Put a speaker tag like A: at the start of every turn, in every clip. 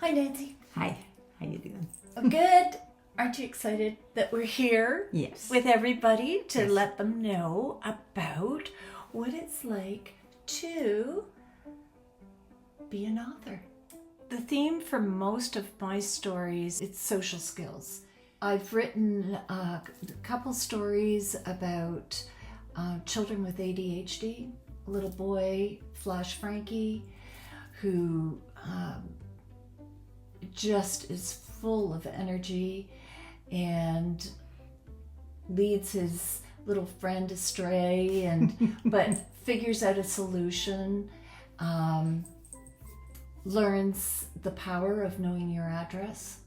A: Hi, Nancy.
B: Hi, how you doing?
A: Good. Aren't you excited that we're here?
B: Yes.
A: With everybody to
B: Yes.
A: let them know about what it's like to be an author. The theme for most of my stories, it's social skills. I've written a couple stories about children with ADHD, a little boy, Flash Frankie, who just is full of energy and leads his little friend astray, and but figures out a solution, learns the power of knowing your address,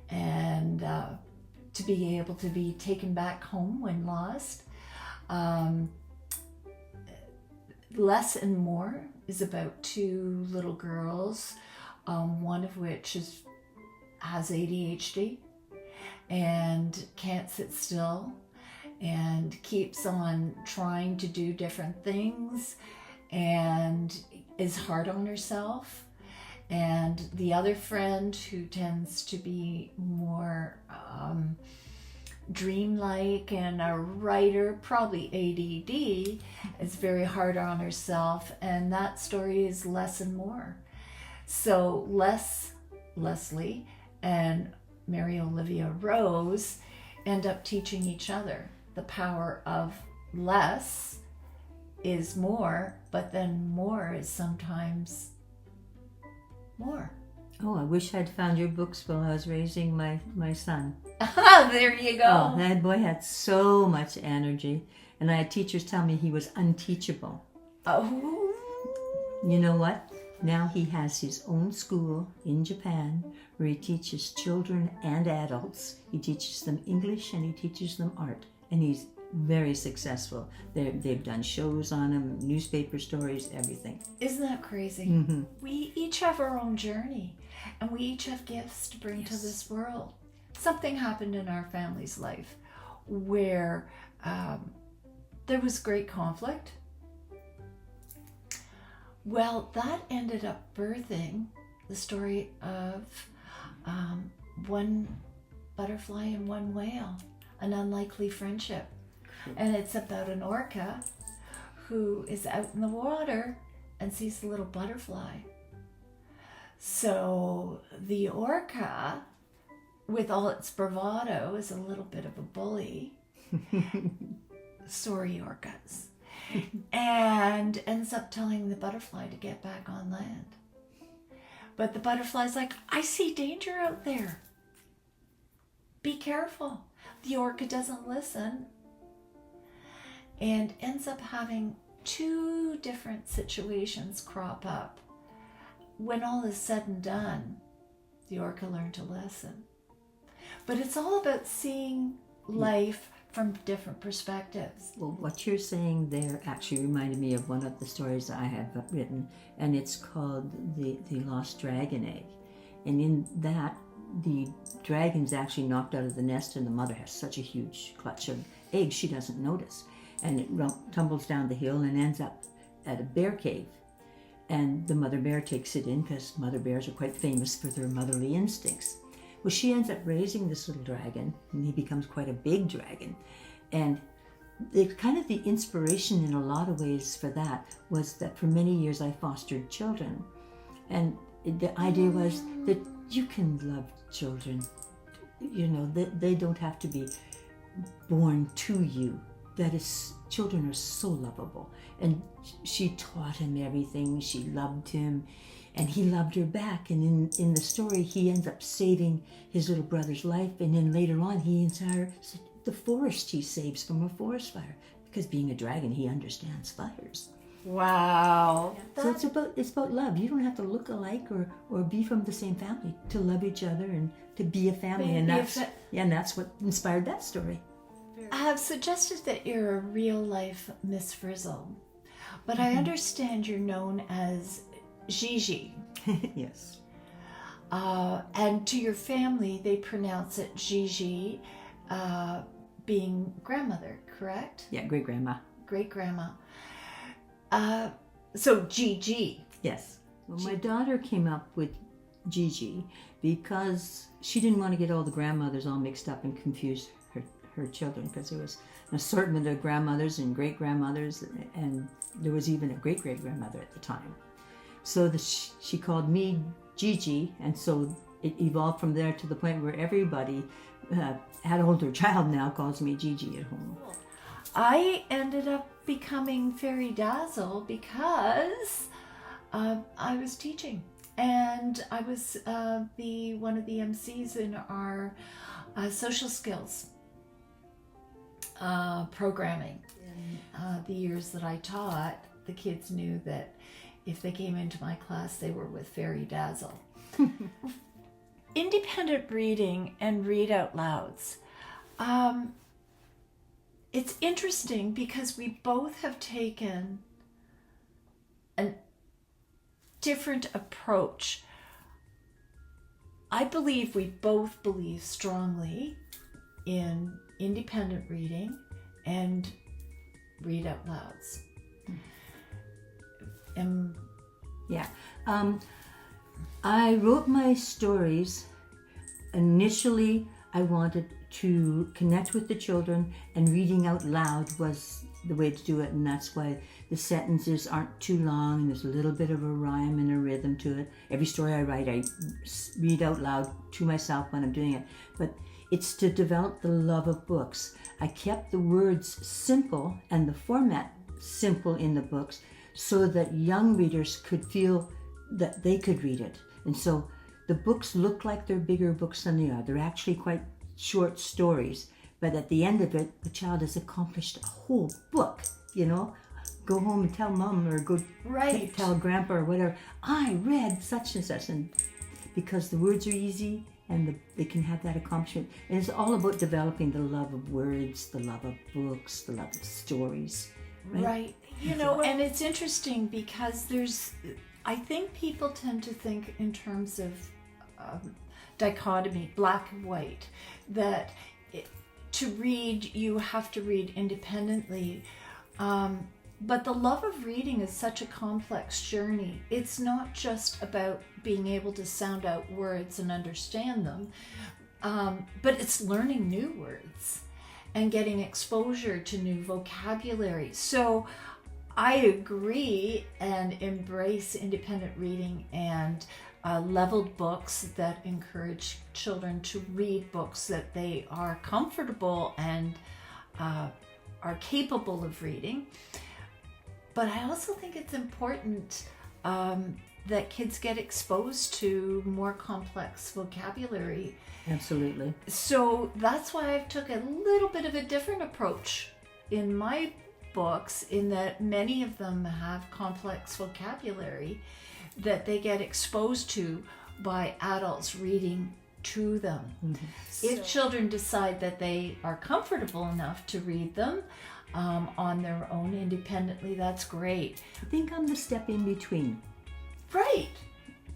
A: and to be able to be taken back home when lost. Less and More is about two little girls, one of which has ADHD and can't sit still and keeps on trying to do different things and is hard on herself. And the other friend, who tends to be more dreamlike and a writer, probably ADD, is very hard on herself. And that story is Less and More. So Leslie and Mary Olivia Rose end up teaching each other the power of less is more, but then more is sometimes more.
B: Oh, I wish I'd found your books while I was raising my son.
A: There you go.
B: Oh, that boy had so much energy. And I had teachers tell me he was unteachable.
A: Oh.
B: You know what? Now he has his own school in Japan where he teaches children and adults. He teaches them English and he teaches them art. And he's very successful. They've done shows on him, newspaper stories, everything.
A: Isn't that crazy?
B: Mm-hmm.
A: We each have our own journey, and we each have gifts to bring to this world. Something happened in our family's life where there was great conflict. Well, that ended up birthing the story of one butterfly and one whale, an unlikely friendship. And it's about an orca who is out in the water and sees a little butterfly. So the orca, with all its bravado, is a little bit of a bully. Sorry, orcas. And ends up telling the butterfly to get back on land. But the butterfly's like, I see danger out there. Be careful. The orca doesn't listen and ends up having two different situations crop up. When all is said and done, the orca learned to listen. But it's all about seeing life from different perspectives.
B: Well, what you're saying there actually reminded me of one of the stories I have written, and it's called the Lost Dragon Egg. And in that, the dragon's actually knocked out of the nest, and the mother has such a huge clutch of eggs she doesn't notice. And it tumbles down the hill and ends up at a bear cave. And the mother bear takes it in because mother bears are quite famous for their motherly instincts. Well, she ends up raising this little dragon, and he becomes quite a big dragon. And kind of the inspiration in a lot of ways for that was that for many years I fostered children. And the idea was that you can love children. You know, they don't have to be born to you. That is, children are so lovable. And she taught him everything. She loved him, and he loved her back. And in the story, he ends up saving his little brother's life. And then later on, the forest he saves from a forest fire, because being a dragon, he understands fires.
A: Wow.
B: So it's about love. You don't have to look alike or be from the same family to love each other and to be a family. And that's what inspired that story.
A: I have suggested that you're a real life Miss Frizzle, but I understand you're known as Gigi.
B: Yes.
A: And to your family, they pronounce it Gigi, being grandmother, correct?
B: Yeah, great-grandma.
A: Great-grandma. So Gigi.
B: Yes. Well, my daughter came up with Gigi because she didn't want to get all the grandmothers all mixed up and confuse her children, because there was an assortment of grandmothers and great-grandmothers, and there was even a great-great-grandmother at the time. So she called me Gigi, and so it evolved from there to the point where everybody, adult or child now, calls me Gigi at home.
A: I ended up becoming Fairy Dazzle because I was teaching, and I was one of the MCs in our social skills programming. In the years that I taught, the kids knew that if they came into my class, they were with Fairy Dazzle. Independent reading and read out louds. It's interesting because we both have taken a different approach. I believe we both believe strongly in independent reading and read out louds.
B: I wrote my stories. Initially, I wanted to connect with the children, and reading out loud was the way to do it, and that's why the sentences aren't too long and there's a little bit of a rhyme and a rhythm to it. Every story I write, I read out loud to myself when I'm doing it, but it's to develop the love of books. I kept the words simple and the format simple in the books so that young readers could feel that they could read it. And so the books look like they're bigger books than they are. They're actually quite short stories, but at the end of it, the child has accomplished a whole book, Go home and tell mom, or go tell grandpa or whatever, I read such and such, and because the words are easy and they can have that accomplishment. And it's all about developing the love of words, the love of books, the love of stories.
A: Right. And it's interesting because I think people tend to think in terms of dichotomy, black and white, that to read, you have to read independently. But the love of reading is such a complex journey. It's not just about being able to sound out words and understand them, but it's learning new words and getting exposure to new vocabulary. So I agree and embrace independent reading and leveled books that encourage children to read books that they are comfortable and are capable of reading. But I also think it's important that kids get exposed to more complex vocabulary.
B: Absolutely.
A: So that's why I've took a little bit of a different approach in my books, in that many of them have complex vocabulary that they get exposed to by adults reading to them. Mm-hmm. If children decide that they are comfortable enough to read them on their own independently, that's great.
B: I think I'm the step in between.
A: Right.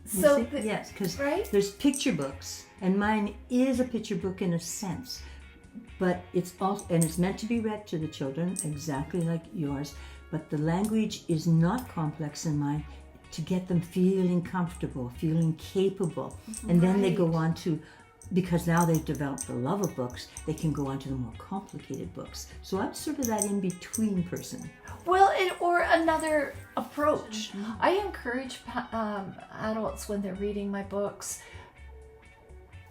B: So yes, because there's picture books, and mine is a picture book in a sense, but it's also, and it's meant to be read to the children exactly like yours, but the language is not complex in mine, to get them feeling comfortable, feeling capable, and then they go on to, because now they've developed the love of books, they can go on to the more complicated books. So I'm sort of that in-between person.
A: Well, or another approach. I encourage adults, when they're reading my books,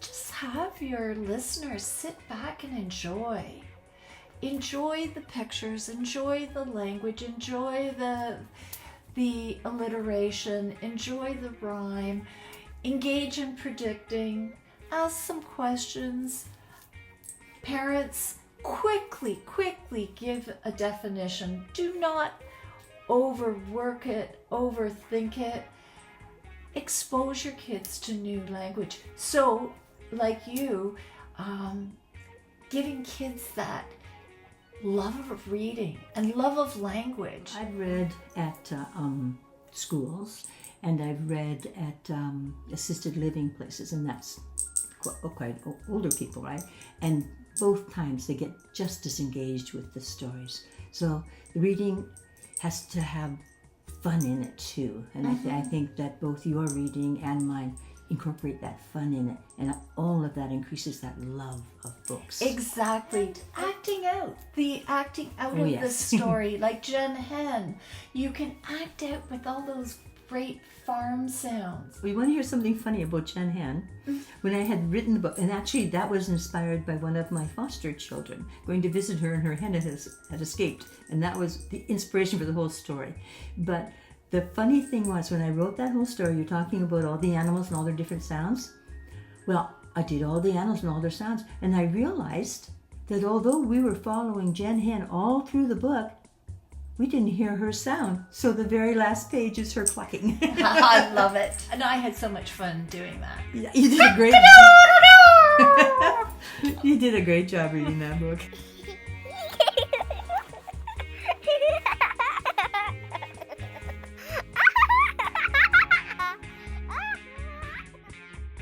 A: just have your listeners sit back and enjoy. Enjoy the pictures, enjoy the language, enjoy the alliteration, enjoy the rhyme, engage in predicting, ask some questions. Parents, quickly give a definition. Do not overwork it, overthink it. Expose your kids to new language. So, like you, giving kids that love of reading and love of language.
B: I've read at schools, and I've read at assisted living places, and that's quite older people, right? And both times they get just as engaged with the stories. So the reading has to have fun in it too. And I think that both your reading and mine incorporate that fun in it, and all of that increases that love of books.
A: Exactly. Acting out. The acting out of the
B: yes.
A: story. Like Jen Hen. You can act out with all those great farm sounds.
B: We want to hear something funny about Jen Han. When I had written the book, and actually that was inspired by one of my foster children, going to visit her, and her hen had escaped, and that was the inspiration for the whole story. But the funny thing was, when I wrote that whole story, you're talking about all the animals and all their different sounds. Well, I did all the animals and all their sounds, and I realized that although we were following Jen Hen all through the book, we didn't hear her sound. So the very last page is her clucking.
A: I love it. And I had so much fun doing that.
B: Yeah, you did a great You did a great job reading that book.